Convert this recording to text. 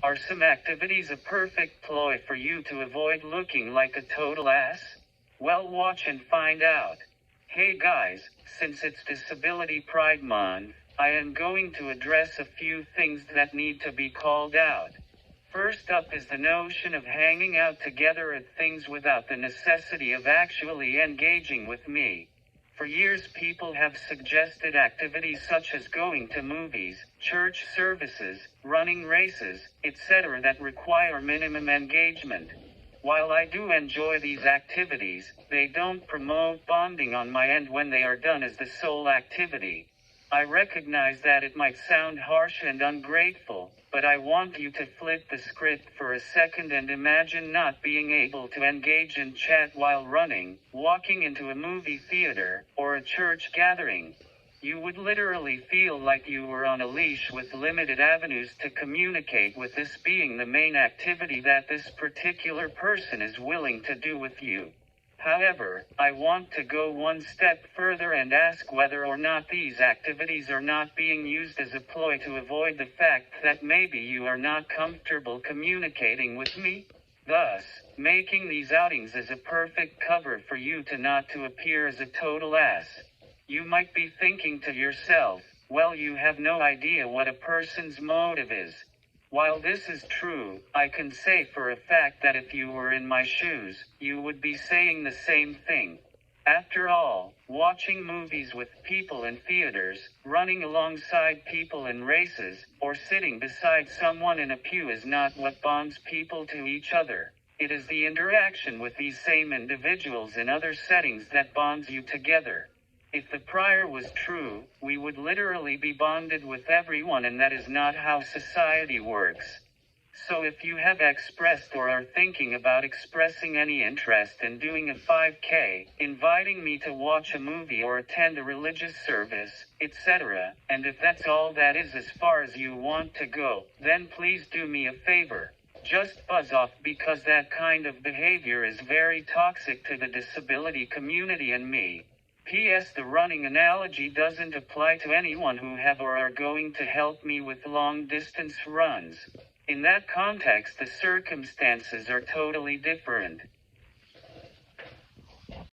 Are some activities a perfect ploy for you to avoid looking like a total ass? Well, watch and find out. Hey guys, since it's Disability Pride Month, I am going to address a few things that need to be called out. First up is the notion of hanging out together at things without the necessity of actually engaging with me. For years, people have suggested activities such as going to movies, church services, running races, etc. that require minimum engagement. While I do enjoy these activities, they don't promote bonding on my end when they are done as the sole activity. I recognize that it might sound harsh and ungrateful, but I want you to flip the script for a second and imagine not being able to engage in chat while running, walking into a movie theater, or a church gathering. You would literally feel like you were on a leash with limited avenues to communicate, with this being the main activity that this particular person is willing to do with you. However, I want to go one step further and ask whether or not these activities are not being used as a ploy to avoid the fact that maybe you are not comfortable communicating with me, thus making these outings as a perfect cover for you to not to appear as a total ass. You might be thinking to yourself, well, you have no idea what a person's motive is. While this is true, I can say for a fact that if you were in my shoes, you would be saying the same thing. After all, watching movies with people in theaters, running alongside people in races, or sitting beside someone in a pew is not what bonds people to each other. It is the interaction with these same individuals in other settings that bonds you together. If the prior was true, we would literally be bonded with everyone, and that is not how society works. So if you have expressed or are thinking about expressing any interest in doing a 5K, inviting me to watch a movie or attend a religious service, etc., and if that's all that is as far as you want to go, then please do me a favor. Just buzz off, because that kind of behavior is very toxic to the disability community and me. P.S. The running analogy doesn't apply to anyone who have or are going to help me with long-distance runs. In that context, the circumstances are totally different.